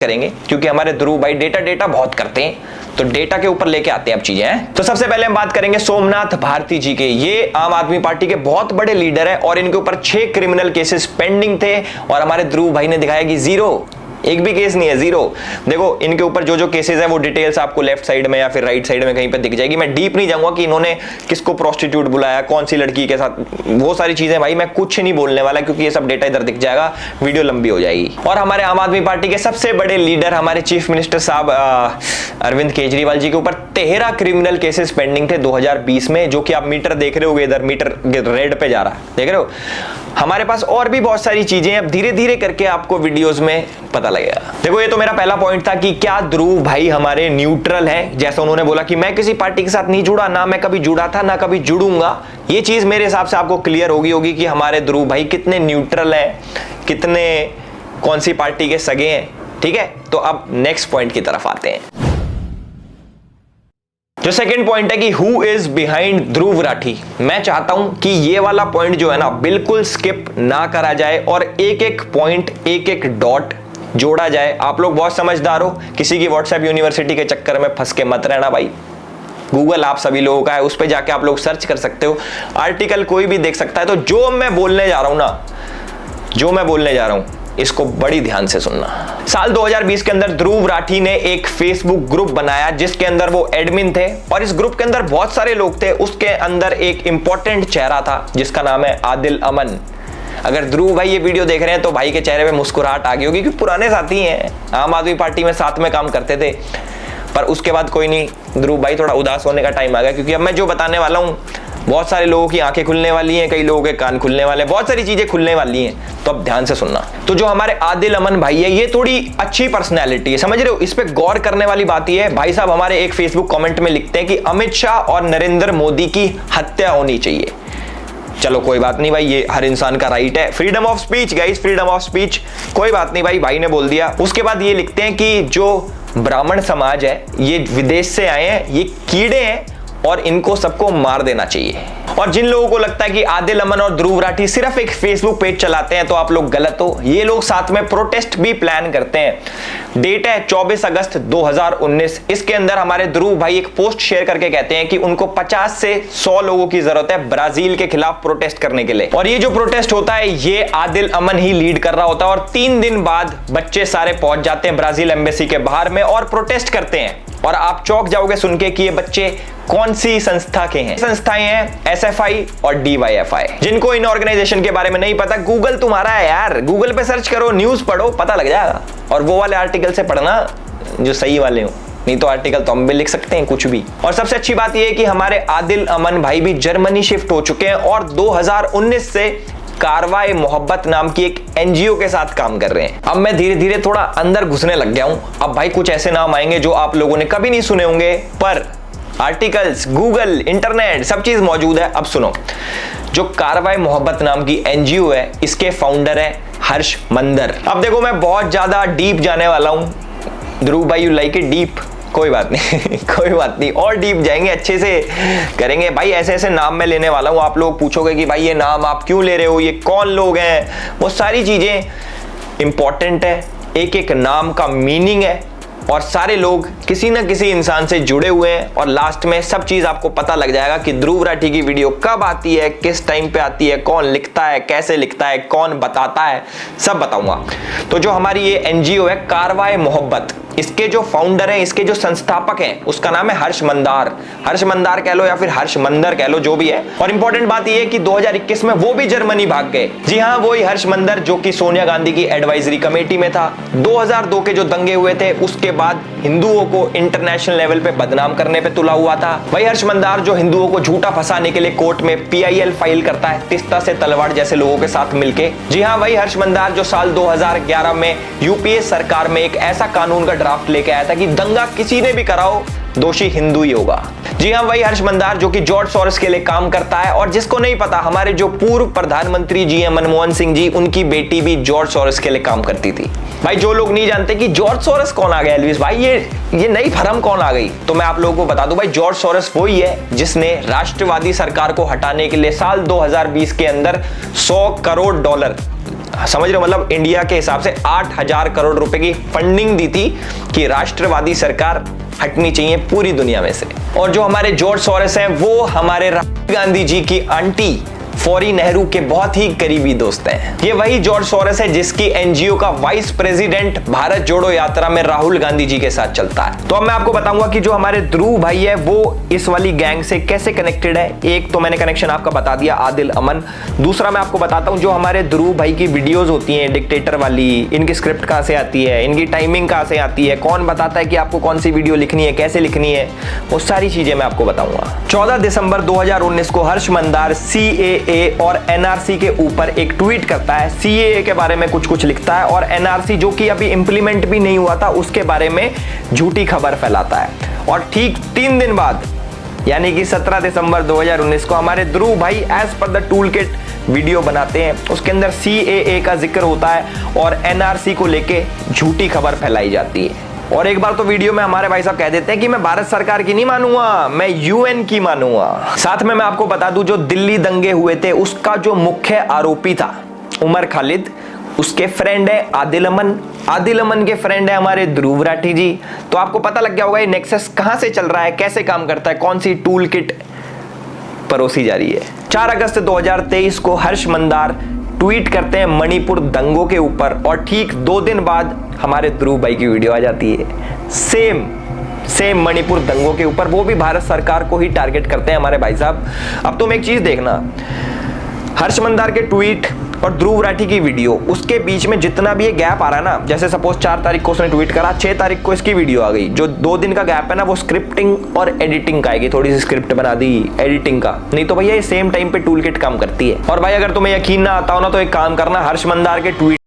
करेंगे, क्योंकि हमारे ध्रुव भाई डेटा बहुत करते हैं, तो डेटा के ऊपर लेके आते हैं अब चीजें हैं। तो सबसे पहले हम बात करेंगे सोमनाथ भारती जी के। ये आम आदमी पार्टी के बहुत बड़े लीडर है और इनके ऊपर 6 क्रिमिनल केसेस पेंडिंग थे और हमारे ध्रुव भाई ने दिखाया कि 0, एक भी केस नहीं है, 0। देखो इनके ऊपर जो केसेस है वो डिटेल्स आपको लेफ्ट साइड में या फिर राइट साइड में कहीं पे दिख जाएगी। मैं डीप नहीं जाऊंगा कि इन्होंने किसको प्रोस्टिट्यूट बुलाया, कौन सी लड़की के साथ, वो सारी चीजें भाई मैं कुछ नहीं बोलने वाला, क्योंकि ये सब डेटा इधर दिख जाएगा, वीडियो लंबी हो जाएगी। और हमारे आम आदमी पार्टी के सबसे बड़े लीडर हमारे चीफ मिनिस्टर साहब अरविंद केजरीवाल जी के ऊपर 13 क्रिमिनल केसेस पेंडिंग थे 2020 में, जो कि आप मीटर देख रहे होगे, इधर मीटर रेड पे जा रहा है, देख रहे हो। हमारे पास और भी बहुत सारी चीजें अब धीरे धीरे करके आपको वीडियोस में पता लगेगा। देखो ये तो मेरा पहला पॉइंट था कि क्या ध्रुव भाई हमारे न्यूट्रल है, जैसा उन्होंने बोला कि मैं किसी पार्टी के साथ नहीं जुड़ा, ना मैं कभी जुड़ा था ना कभी जुड़ूंगा। ये चीज मेरे हिसाब से आपको क्लियर होगी कि हमारे ध्रुव भाई कितने न्यूट्रल है, कितने कौन सी पार्टी के सगे हैं, ठीक है। तो अब नेक्स्ट पॉइंट की तरफ आते हैं। जो सेकंड पॉइंट है कि who is behind Dhruv Rathee. मैं चाहता हूं कि ये वाला पॉइंट जो है ना बिल्कुल स्किप ना करा जाए और एक एक पॉइंट, एक एक डॉट जोड़ा जाए। आप लोग बहुत समझदार हो, किसी की व्हाट्सएप यूनिवर्सिटी के चक्कर में फंस के मत रहना भाई। गूगल आप सभी लोगों का है, उस पर जाके आप लोग सर्च कर सकते हो, आर्टिकल कोई भी देख सकता है। तो जो मैं बोलने जा रहा हूं ना, जो मैं बोलने जा रहा हूं इसको बड़ी ध्यान से सुनना। साल 2020 के अंदर ध्रुव राठी ने एक फेसबुक ग्रुप बनाया जिसके अंदर वो एडमिन थे और इस ग्रुप के अंदर बहुत सारे लोग थे। उसके अंदर एक इंपॉर्टेंट चेहरा था जिसका नाम है आदिल अमन। अगर ध्रुव भाई ये वीडियो देख रहे हैं तो भाई के चेहरे पे मुस्कुराहट आ गई होगी, क्योंकि पुराने साथी हैं, आम आदमी पार्टी में साथ में काम करते थे। पर उसके बाद कोई नहीं, ध्रुव भाई थोड़ा उदास होने का टाइम आ गया, क्योंकि अब मैं जो बताने वाला हूं बहुत सारे लोगों की आंखें खुलने वाली हैं, कई लोगों के कान खुलने वाले हैं, बहुत सारी चीजें खुलने वाली हैं। तो अब ध्यान से सुनना। तो जो हमारे आदिल अमन भाई है, ये थोड़ी अच्छी पर्सनैलिटी है, समझ रहे हो। इस पे गौर करने वाली बात ये है, भाई साहब हमारे एक फेसबुक कमेंट में लिखते हैं कि अमित शाह और नरेंद्र मोदी की हत्या होनी चाहिए। चलो कोई बात नहीं भाई, ये हर इंसान का राइट है, freedom of speech guys, freedom of speech, कोई बात नहीं भाई ने बोल दिया। उसके बाद ये लिखते हैं कि जो ब्राह्मण समाज है ये विदेश से आए हैं, ये कीड़े हैं और इनको सबको मार देना चाहिए। और जिन लोगों को लगता है कि आदिल अमन और ध्रुव राठी सिर्फ एक फेसबुक पेज चलाते हैं तो आप लोग गलत हो। ये लोग साथ में प्रोटेस्ट भी प्लान करते हैं। डेट है 24 अगस्त 2019। इसके अंदर हमारे ध्रुव भाई एक पोस्ट शेयर करके कहते हैं कि उनको 50 से 100 लोगों की जरूरत है ब्राजील के खिलाफ प्रोटेस्ट करने के लिए। और ये जो प्रोटेस्ट होता है ये आदिल अमन ही लीड कर रहा होता है और 3 दिन बाद बच्चे सारे पहुंच जाते हैं ब्राजील एम्बेसी के बाहर में और प्रोटेस्ट करते हैं। और आप चौंक जाओगे सुन के कि ये बच्चे कौन सी संस्था के हैं। संस्थाएं हैं एसएफआई और डीवाईएफआई। जिनको इन ऑर्गेनाइजेशन के बारे में नहीं पता, गूगल तुम्हारा है यार, गूगल पे सर्च करो, न्यूज पढ़ो, पता लग जाएगा। और वो वाले आर्टिकल से पढ़ना जो सही वाले हो, नहीं तो आर्टिकल तो हम भी लिख सकते हैं कुछ भी। और सबसे अच्छी बात यह है कि हमारे आदिल अमन भाई भी जर्मनी शिफ्ट हो चुके हैं और 2019 से कारवाए मोहब्बत नाम की एक एनजीओ के साथ काम कर रहे हैं। अब मैं धीरे धीरे थोड़ा अंदर घुसने लग गया हूं। अब भाई कुछ ऐसे नाम आएंगे जो आप लोगों ने कभी नहीं सुने होंगे, पर आर्टिकल्स, गूगल, इंटरनेट सब चीज मौजूद है। अब सुनो, जो कारवाए मोहब्बत नाम की एनजीओ है इसके फाउंडर है हर्ष मंदर। अब देखो मैं बहुत ज्यादा डीप जाने वाला हूं। ध्रुव भाई यू लाइक इट डीप, कोई बात नहीं कोई बात नहीं, और डीप जाएंगे, अच्छे से करेंगे भाई। ऐसे ऐसे नाम मैं लेने वाला हूं, आप लोग पूछोगे कि भाई ये नाम आप क्यों ले रहे हो, ये कौन लोग हैं, वो सारी चीजें इंपॉर्टेंट है। एक एक नाम का मीनिंग है और सारे लोग किसी न किसी इंसान से जुड़े हुए हैं और लास्ट में सब चीज आपको पता लग जाएगा कि ध्रुव राठी की वीडियो कब आती है, किस टाइम पे आती है, कौन लिखता है, कैसे लिखता है, कौन बताता है, सब बताऊंगा। तो जो हमारी ये एनजीओ है कारवाए मोहब्बत, इसके जो फाउंडर हैं, इसके जो संस्थापक हैं, उसका नाम है हर्ष मंदार। हर्ष मंदार कह लो या फिर हर्ष मंदर कह लो, जो भी है। और इंपॉर्टेंट बात यह है कि 2021 में वो भी जर्मनी भाग गए। जी हाँ, वही हर्ष मंदर जो कि सोनिया गांधी की एडवाइजरी कमेटी में था। 2002 के जो दंगे हुए थे उसके बाद हिंदुओं को इंटरनेशनल लेवल पे बदनाम करने पे तुला हुआ था। वही हर्ष मंदार जो हिंदुओं को झूठा फंसाने के लिए कोर्ट में PIL फाइल करता है, तिस्ता से तलवाड़ जैसे लोगों के साथ मिलके। जी हाँ, वही हर्ष मंदार जो साल 2011 में यूपीए सरकार में एक ऐसा कानून का ड्राफ्ट लेके आया था कि दंगा किसी ने भी कराओ दोषी हिंदू ही होगा। जी हाँ, वही हर्ष मंदार जो कि जॉर्ज सोरोस के लिए काम करता है। और जिसको नहीं पता, हमारे जो पूर्व प्रधानमंत्री जी हैं मनमोहन सिंह जी, उनकी बेटी भी जॉर्ज सोरोस के लिए काम करती थी। भाई जो लोग नहीं जानते कि जॉर्ज सोरोस कौन आ गया एल्विस भाई, ये नई फर्म कौन आ गई, तो मैं आप लोगों को बता दूं भाई, जॉर्ज सोरोस वही है जिसने राष्ट्रवादी सरकार को हटाने के लिए साल 2020 के अंदर $100 करोड़, समझ रहे हो, मतलब इंडिया के हिसाब से 8,000 करोड़ रुपए की फंडिंग दी थी कि राष्ट्रवादी सरकार हटनी चाहिए पूरी दुनिया में से। और जो हमारे जॉर्ज सोरोस हैं वो हमारे राहुल गांधी जी की आंटी फौरी नेहरू के बहुत ही करीबी दोस्त हैं। ये वही जॉर्ज सोरोस है जिसकी एनजीओ का वाइस प्रेसिडेंट भारत जोड़ो यात्रा में राहुल गांधी जी के साथ चलता है। तो अब मैं आपको बताऊंगा कि जो हमारे ध्रुव भाई है वो इस वाली गैंग से कैसे कनेक्टेड है। एक तो मैंने कनेक्शन आपका बता दिया, आदिल अमन। दूसरा मैं आपको बताता हूं जो हमारे ध्रुव भाई की वीडियोस होती हैं डिक्टेटर वाली, इनकी स्क्रिप्ट कहां से आती है, इनकी टाइमिंग कहां से आती है, कौन बताता है कि आपको कौन सी वीडियो लिखनी है, कैसे लिखनी है, वो सारी चीजें मैं आपको बताऊंगा। 14 दिसंबर 2019 को हर्ष मंदार CAA और NRC के ऊपर एक ट्वीट करता है। CAA के बारे में कुछ लिखता है और NRC जो कि अभी इंप्लीमेंट भी नहीं हुआ था उसके बारे में झूठी खबर फैलाता है। और ठीक 3 दिन बाद यानी कि 17 दिसंबर 2019 को हमारे ध्रुव भाई as per the tool kit video बनाते हैं। उसके अंदर CAA का जिक्र होता है और NRC को लेके झूठी खबर फैलाई जाती है। और एक बार तो वीडियो में हमारे भाई साहब कह देते हैं कि मैं भारत सरकार की नहीं मानूंगा, मैं UN की मानूंगा। साथ में मैं आपको बता दूं जो दिल्ली दंगे हुए थे उसका जो मुख्य आरोपी था उमर खालिद, उसके फ्रेंड है आदिल अमन। आदिल अमन के फ्रेंड है हमारे ध्रुव राठी जी। तो आपको पता लग गया होगा ये नेक्सस कहां से चल रहा है, कैसे काम करता है, कौन सी टूल किट परोसी जा रही है। 4 अगस्त 2023 को हर्ष मंदार ट्वीट करते हैं मणिपुर दंगों के ऊपर और ठीक 2 दिन बाद हमारे ध्रुव भाई की वीडियो आ जाती है सेम मणिपुर दंगों के ऊपर, वो भी भारत सरकार को ही टारगेट करते हैं हमारे भाई साहब। अब तुम एक चीज देखना, हर्ष मंदार के ट्वीट और ध्रुव राठी की वीडियो, उसके बीच में जितना भी ये गैप आ रहा है ना, जैसे सपोज 4 तारीख को उसने ट्वीट करा, 6 तारीख को इसकी वीडियो आ गई, जो 2 दिन का गैप है ना वो स्क्रिप्टिंग और एडिटिंग का आएगी, थोड़ी सी स्क्रिप्ट बना दी एडिटिंग का, नहीं तो भैया ये सेम टाइम पे टूल किट काम करती है। और भाई अगर तुम्हें यकीन ना आता हो ना तो एक काम करना, हर्ष मंदार के ट्वीट